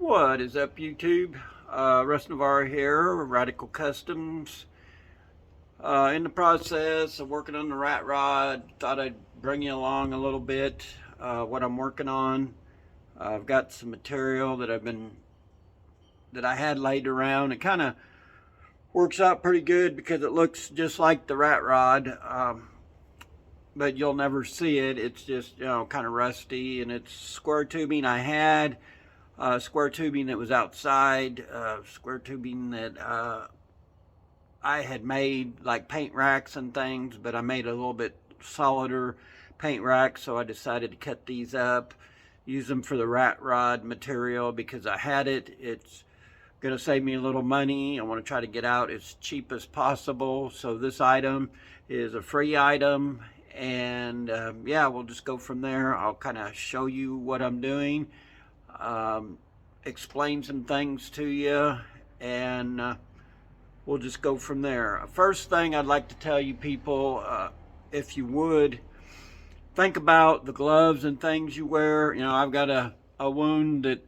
What is up, YouTube? Russ Navarro here, Radical Customs. In the process of working on the rat rod, thought I'd bring you along a little bit. What I'm working on. I've got some material that I had laid around. It kind of works out pretty good because it looks just like the rat rod, but you'll never see it. It's just kind of rusty, and it's square tubing I had. Square tubing that was outside, square tubing that I had made like paint racks and things, but I made a little bit solider paint racks, so I decided to cut these up, use them for the rat rod material because I had it. It's going to save me a little money. I want to try to get out as cheap as possible, so this item is a free item, and yeah, we'll just go from there. I'll kind of show you what I'm doing. Explain some things to you, and we'll just go from there. First thing I'd like to tell you people, if you would, think about the gloves and things you wear. I've got a wound that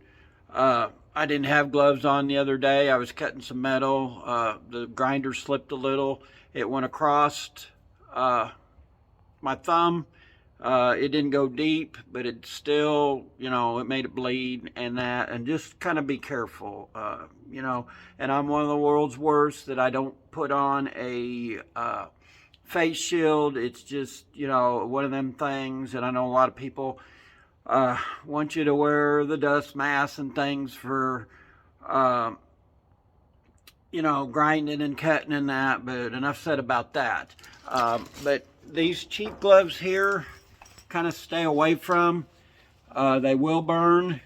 I didn't have gloves on the other day. I was cutting some metal. The grinder slipped a little. It went across my thumb. It didn't go deep, but it still, it made it bleed and just kind of be careful, and I'm one of the world's worst that I don't put on a face shield. It's just, one of them things, and I know a lot of people want you to wear the dust mask and things for, grinding and cutting and that, but enough said about that. But these cheap gloves here, kind of stay away from. They will burn.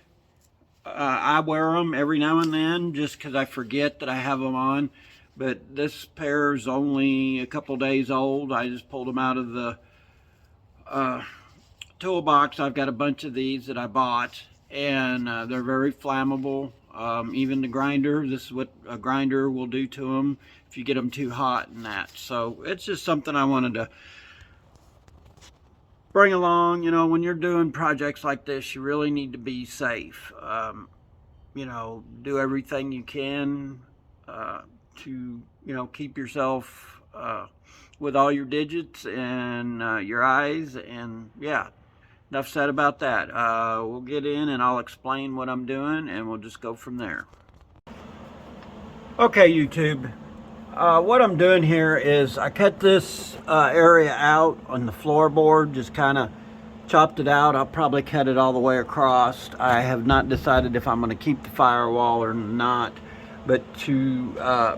I wear them every now and then just because I forget that I have them on, but this pair is only a couple days old. I just pulled them out of the toolbox. I've got a bunch of these that I bought, and they're very flammable. Even the grinder, this is what a grinder will do to them if you get them too hot and that. So it's just something I wanted to bring along. When you're doing projects like this, you really need to be safe. Do everything you can to keep yourself with all your digits and your eyes, and yeah, enough said about that. We'll get in and I'll explain what I'm doing, and we'll just go from there. Okay, YouTube. What I'm doing here is I cut this area out on the floorboard, just kind of chopped it out. I'll probably cut it all the way across. I have not decided if I'm going to keep the firewall or not, but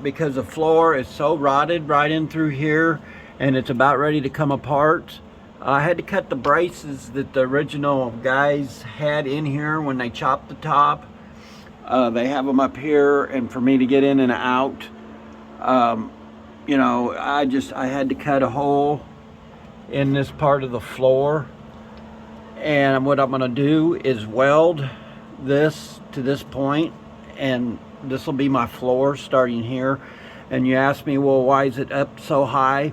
because the floor is so rotted right in through here and it's about ready to come apart, I had to cut the braces that the original guys had in here when they chopped the top. They have them up here, and for me to get in and out, I had to cut a hole in this part of the floor, and what I'm going to do is weld this to this point, and this will be my floor starting here. And you ask me, well, why is it up so high?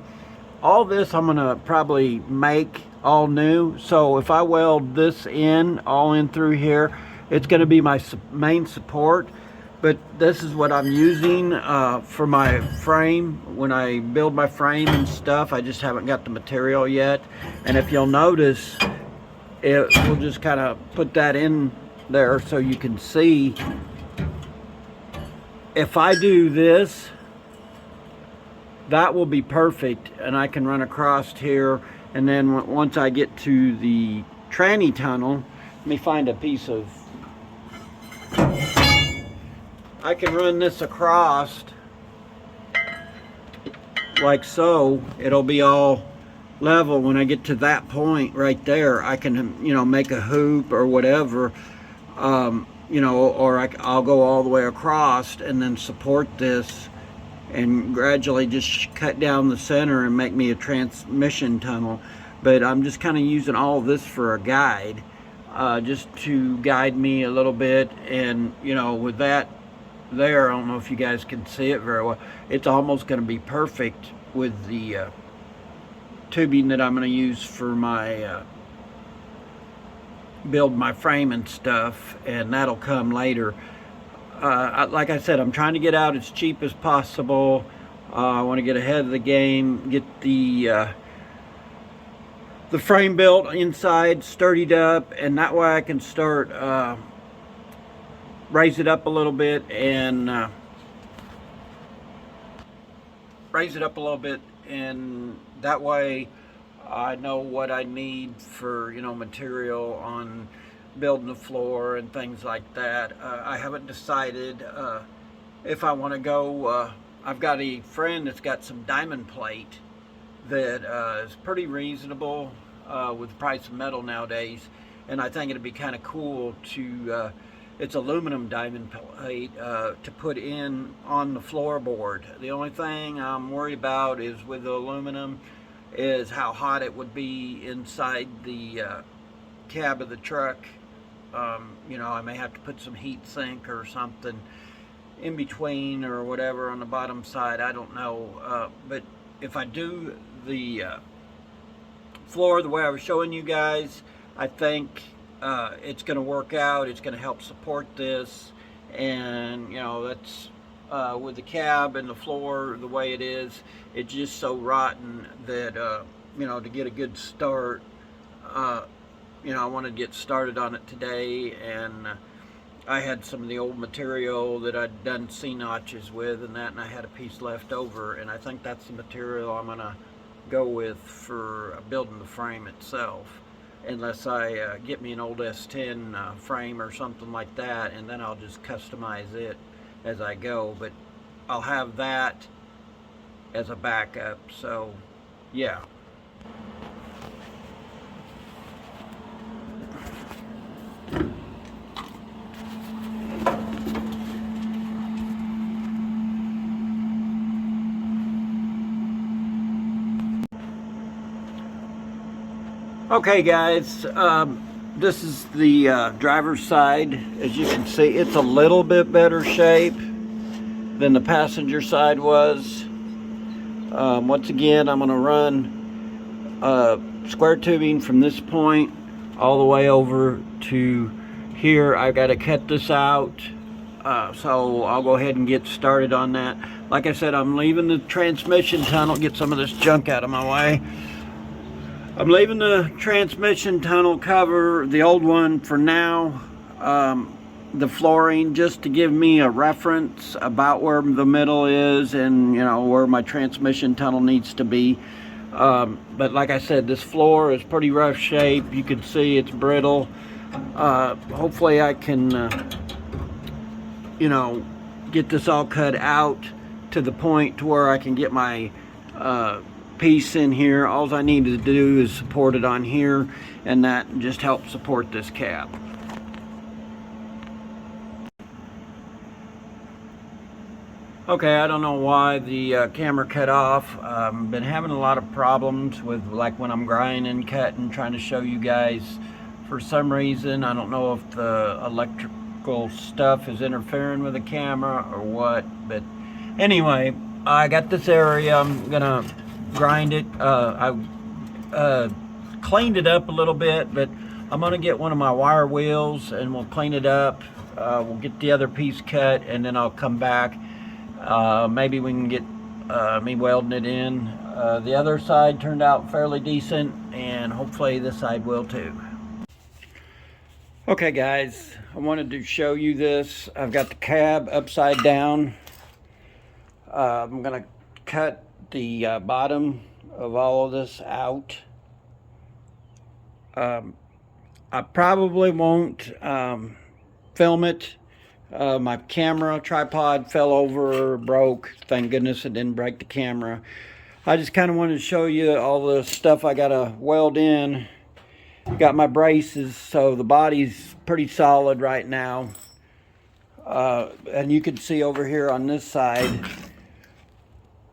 All this I'm going to probably make all new, so if I weld this in all in through here, it's going to be my main support. But this is what I'm using for my frame. When I build my frame and stuff, I just haven't got the material yet. And if you'll notice, we'll just kind of put that in there so you can see. If I do this, that will be perfect, and I can run across here. And then once I get to the tranny tunnel, let me find a piece of... I can run this across like so. It'll be all level. When I get to that point right there, I can, make a hoop or whatever, or I'll go all the way across and then support this and gradually just cut down the center and make me a transmission tunnel. But I'm just kind of using all of this for a guide, just to guide me a little bit. And, with that there, I don't know if you guys can see it very well, it's almost going to be perfect with the tubing that I'm going to use for my build my frame and stuff, and that'll come later. like I said, I'm trying to get out as cheap as possible. I want to get ahead of the game, get the frame built inside, sturdied up, and that way I can start raise it up a little bit and that way I know what I need for, you know, material on building the floor and things like that. I haven't decided if I want to go. I've got a friend that's got some diamond plate that is pretty reasonable with the price of metal nowadays, and I think it'd be kind of cool to it's aluminum diamond plate to put in on the floorboard. The only thing I'm worried about is with the aluminum is how hot it would be inside the cab of the truck. You know, I may have to put some heat sink or something in between or whatever on the bottom side. I don't know, but if I do the floor the way I was showing you guys, I think it's going to work out. It's going to help support this, and you know, that's with the cab and the floor the way it is, it's just so rotten that you know, to get a good start, you know, I want to get started on it today. And I had some of the old material that I'd done C-notches with and that, and I had a piece left over, and I think that's the material I'm going to go with for building the frame itself, unless I get me an old S10 frame or something like that, and then I'll just customize it as I go. But I'll have that as a backup. So yeah. Okay guys, this is the driver's side. As you can see, it's a little bit better shape than the passenger side was. Once again, I'm going to run square tubing from this point all the way over to here. I've got to cut this out, so I'll go ahead and get started on that. Like I said, I'm leaving the transmission tunnel, get some of this junk out of my way. I'm leaving the transmission tunnel cover, the old one for now, the flooring, just to give me a reference about where the middle is and, you know, where my transmission tunnel needs to be. But like I said, this floor is pretty rough shape. You can see it's brittle. Hopefully I can, you know, get this all cut out to the point to where I can get my piece in here. All I need to do is support it on here, and that just helps support this cab. Okay, I don't know why the camera cut off. Been having a lot of problems with, like, when I'm grinding, cutting, trying to show you guys. For some reason, I don't know if the electrical stuff is interfering with the camera or what, but anyway, I got this area. I'm gonna grind it. I cleaned it up a little bit, but I'm gonna get one of my wire wheels and we'll clean it up. We'll get the other piece cut, and then I'll come back. Maybe we can get me welding it in. The other side turned out fairly decent, and hopefully this side will too. Okay guys, I wanted to show you this. I've got the cab upside down. I'm gonna cut the bottom of all of this out. I probably won't film it. My camera tripod fell over, broke. Thank goodness it didn't break the camera. I just kind of wanted to show you all the stuff I gotta weld in. Got my braces, so the body's pretty solid right now. And you can see over here on this side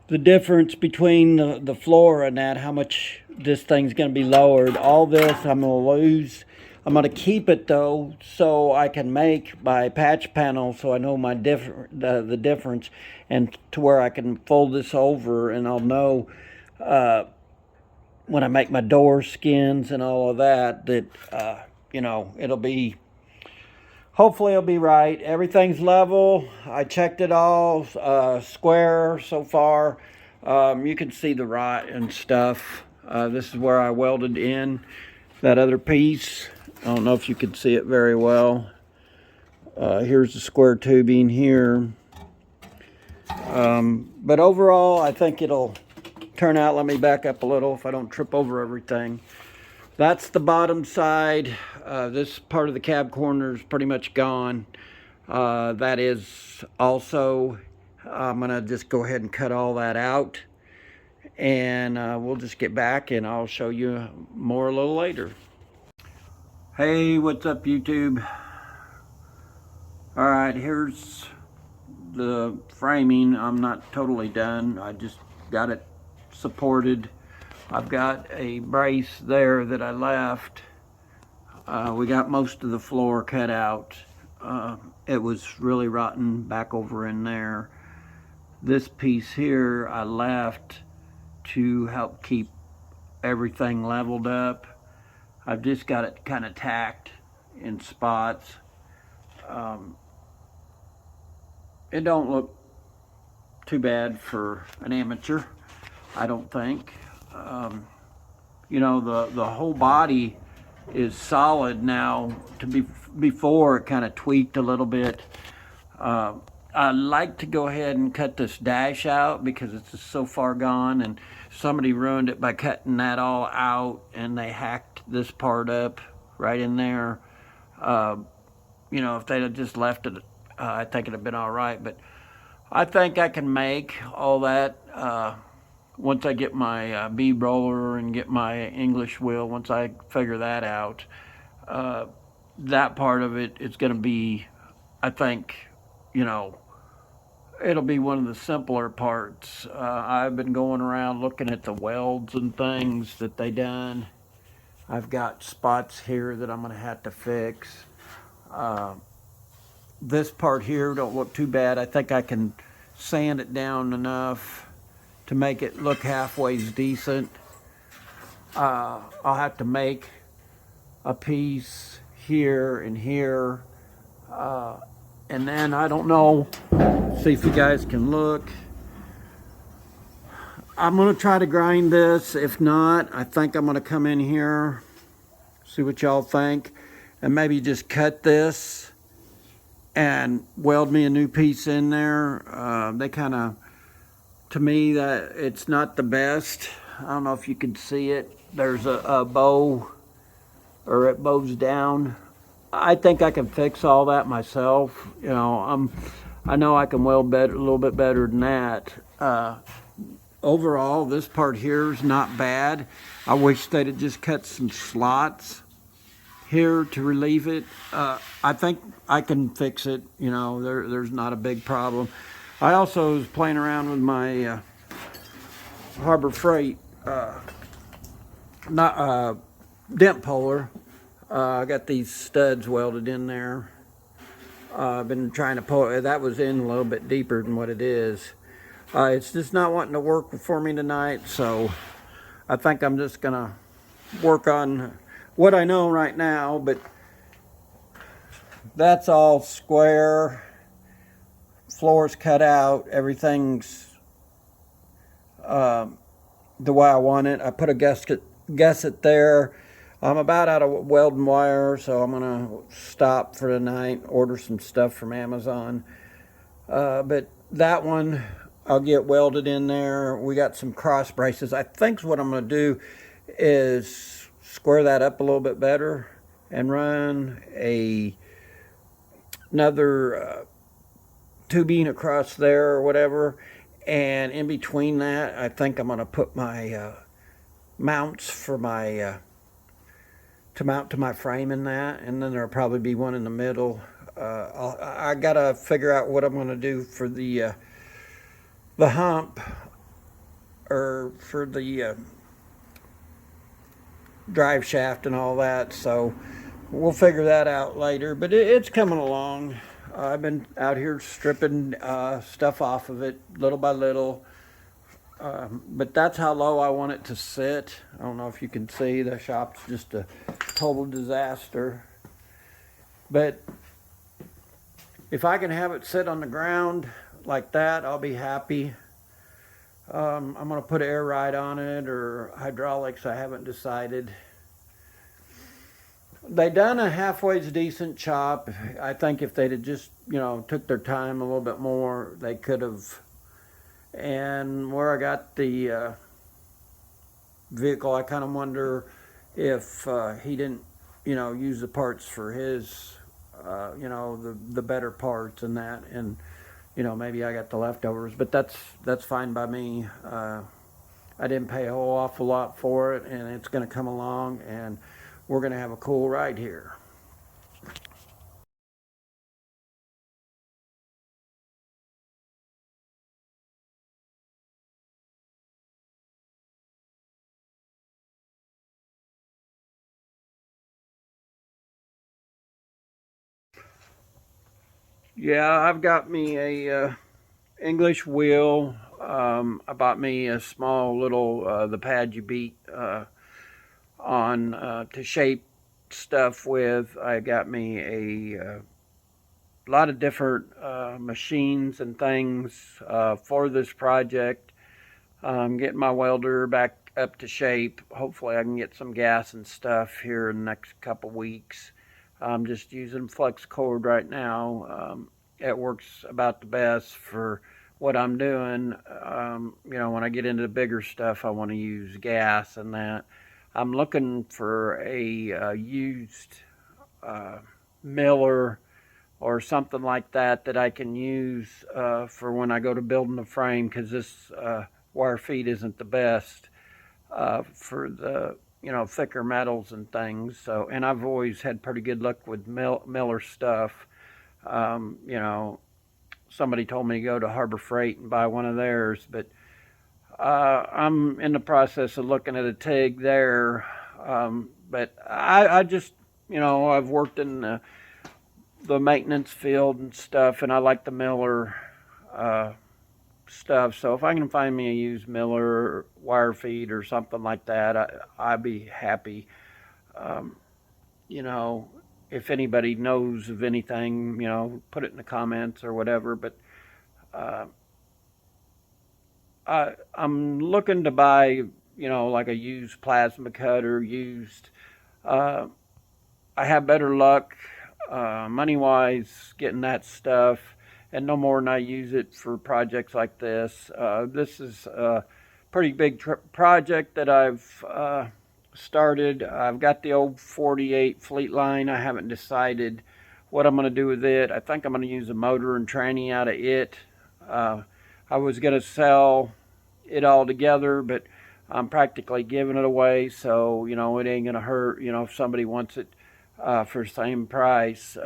the difference between the floor and that, how much this thing's going to be lowered. All this I'm going to lose. I'm going to keep it though, so I can make my patch panel, so I know my the difference, and to where I can fold this over, and I'll know when I make my door skins and all of that, that you know, it'll be hopefully it'll be right. Everything's level. I checked it all, square so far. You can see the rot and stuff. This is where I welded in that other piece. I don't know if you can see it very well. Here's the square tubing here. But overall, I think it'll turn out. Let me back up a little if I don't trip over everything. That's the bottom side. This part of the cab corner is pretty much gone. That is also, I'm gonna just go ahead and cut all that out, and we'll just get back and I'll show you more a little later. Hey, what's up YouTube? All right, here's the framing. I'm not totally done. I just got it supported. I've got a brace there that I left. We got most of the floor cut out. It was really rotten back over in there. This piece here I left to help keep everything leveled up. I've just got it kind of tacked in spots. It don't look too bad for an amateur, I don't think. You know, the whole body is solid now. Before it kind of tweaked a little bit. I like to go ahead and cut this dash out because it's just so far gone, and somebody ruined it by cutting that all out, and they hacked this part up right in there. You know, if they'd have just left it, I think it'd have been all right. But I think I can make all that once I get my bead roller and get my English wheel. Once I figure that out, that part of it is going to be, I think, you know, it'll be one of the simpler parts. I've been going around looking at the welds and things that they done. I've got spots here that I'm going to have to fix. This part here don't look too bad. I think I can sand it down enough to make it look halfway decent. I'll have to make a piece here and here. And then I don't know, see if you guys can look. I'm gonna try to grind this. If not, I think I'm gonna come in here, see what y'all think, and maybe just cut this and weld me a new piece in there. They kind of, to me, that it's not the best. I don't know if you can see it. There's a bow, or it bows down. I think I can fix all that myself. You know, I know I can weld better, a little bit better than that. Overall, this part here is not bad. I wish they'd have just cut some slots here to relieve it. I think I can fix it. You know, there's not a big problem. I also was playing around with my Harbor Freight dent puller. I got these studs welded in there. I've been trying to pull it. That was in a little bit deeper than what it is. It's just not wanting to work for me tonight, so I think I'm just gonna work on what I know right now. But that's all square. Floor's cut out. Everything's the way I want it. I put a gusset there. I'm about out of welding wire, so I'm gonna stop for tonight, order some stuff from Amazon. But that one, I'll get welded in there. We got some cross braces. I think what I'm gonna do is square that up a little bit better and run another tubing across there or whatever. And in between that, I think I'm gonna put my mounts for my to mount to my frame in that, and then there'll probably be one in the middle. I gotta figure out what I'm gonna do for the hump, or for the drive shaft and all that, so we'll figure that out later. But it's coming along. I've been out here stripping stuff off of it little by little. But that's how low I want it to sit. I don't know if you can see, the shop's just a total disaster. But If I can have it sit on the ground like that, I'll be happy. I'm going to put air ride on it or hydraulics, I haven't decided. They done a halfway decent chop. I think if they'd have just, took their time a little bit more, they could have. And where I got the vehicle, I kind of wonder if he didn't, use the parts for his, the better parts and that. And, maybe I got the leftovers, but that's fine by me. I didn't pay a whole awful lot for it, and it's going to come along, and we're going to have a cool ride here. Yeah, I've got me a English wheel. I bought me a small little the pad you beat on to shape stuff with. I got me a lot of different machines and things for this project. Getting my welder back up to shape. Hopefully I can get some gas and stuff here in the next couple weeks. I'm just using flex cord right now. It works about the best for what I'm doing. When I get into the bigger stuff, I want to use gas and that. I'm looking for a used miller or something like that that I can use for when I go to building the frame, because this wire feed isn't the best for the thicker metals and things. So, and I've always had pretty good luck with Miller stuff. Somebody told me to go to Harbor Freight and buy one of theirs, but I'm in the process of looking at a TIG there. But I just, I've worked in the maintenance field and stuff, and I like the Miller stuff. So if I can find me a used Miller wire feed or something like that, I'd be happy. If anybody knows of anything, put it in the comments or whatever. But I'm looking to buy, like a used plasma cutter, used. I have better luck, money-wise, getting that stuff, and no more than I use it for projects like this. This is a pretty big project that I've started. I've got the old 48 Fleetline. I haven't decided what I'm going to do with it. I think I'm going to use a motor and tranny out of it. I was going to sell it all together, but I'm practically giving it away, so it ain't going to hurt. If somebody wants it for the same price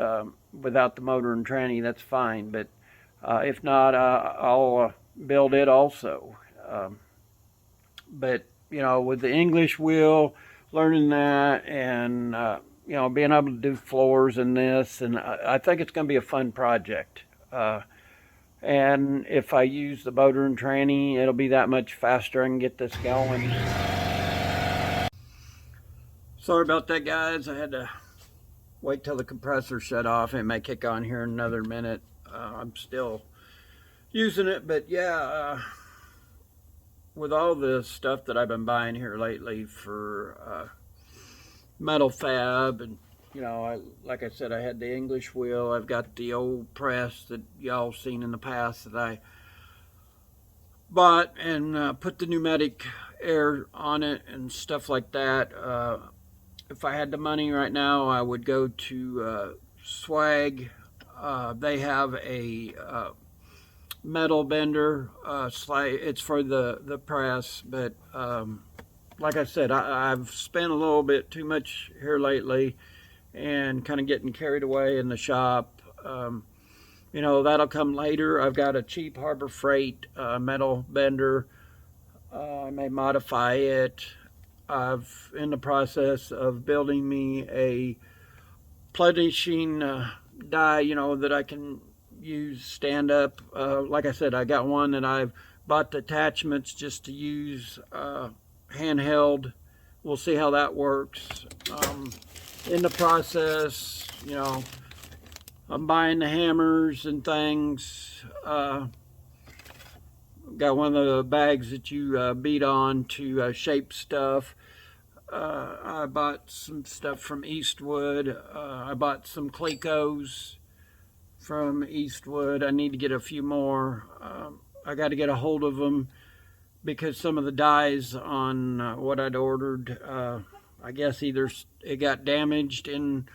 without the motor and tranny, that's fine. But if not, I'll build it also. But with the English wheel, learning that, and being able to do floors in this, and I think it's going to be a fun project. And if I use the motor and tranny, it'll be that much faster. I can get this going. Sorry about that, guys. I had to wait till the compressor shut off. It may kick on here in another minute. I'm still using it, but yeah, with all the stuff that I've been buying here lately for metal fab, and like I said, I had the English wheel. I've got the old press that y'all seen in the past that I bought and put the pneumatic air on it and stuff like that. If I had the money right now, I would go to Swag. They have a metal bender. It's for the press, but like I said, I've spent a little bit too much here lately and kind of getting carried away in the shop. That'll come later. I've got a cheap Harbor Freight metal bender. I may modify it. I've in the process of building me a plenishing die, that I can use stand up. Like I said, I got one that I've bought the attachments just to use handheld. We'll see how that works. In the process, I'm buying the hammers and things. Got one of the bags that you beat on to shape stuff. I bought some stuff from Eastwood. I bought some Clecos from Eastwood. I need to get a few more. I got to get a hold of them because some of the dies on what I'd ordered, I guess either it got damaged in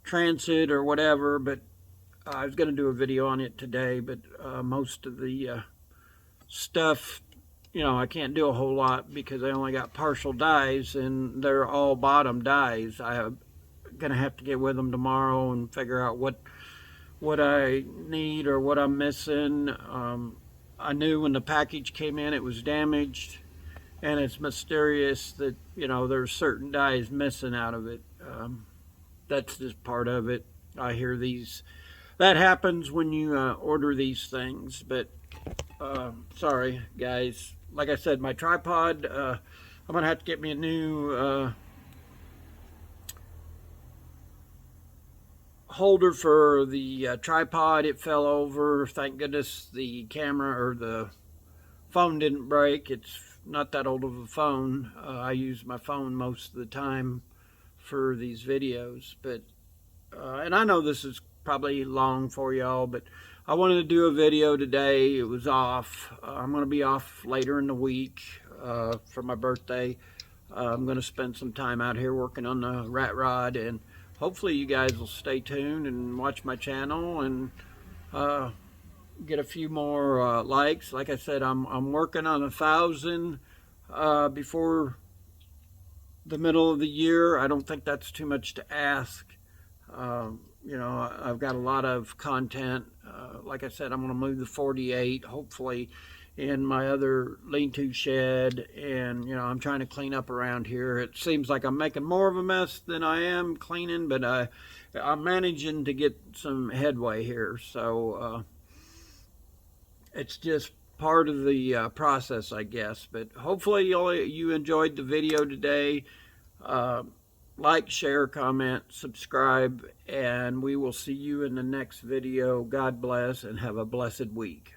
transit or whatever, but I was going to do a video on it today, but most of the stuff, I can't do a whole lot because I only got partial dies and they're all bottom dies. I'm going to have to get with them tomorrow and figure out what I need or what I'm missing. I knew when the package came in it was damaged, and it's mysterious that there's certain dies missing out of it. That's just part of it. I hear that happens when you order these things, but sorry guys. Like I said, my tripod, I'm gonna have to get me a new holder for the tripod. It fell over. Thank goodness the camera or the phone didn't break. It's not that old of a phone. I use my phone most of the time for these videos, but and I know this is probably long for y'all, but I wanted to do a video today. It was off. I'm going to be off later in the week for my birthday. I'm going to spend some time out here working on the rat rod, and hopefully you guys will stay tuned and watch my channel and get a few more likes. Like I said, I'm working on 1,000 before the middle of the year. I don't think that's too much to ask. I've got a lot of content. Like I said, I'm going to move the 48 hopefully in my other lean-to shed, and I'm trying to clean up around here. It seems like I'm making more of a mess than I am cleaning, but I'm managing to get some headway here. So it's just part of the process, I guess. But hopefully you enjoyed the video today. Like, share, comment, subscribe, and we will see you in the next video. God bless and have a blessed week.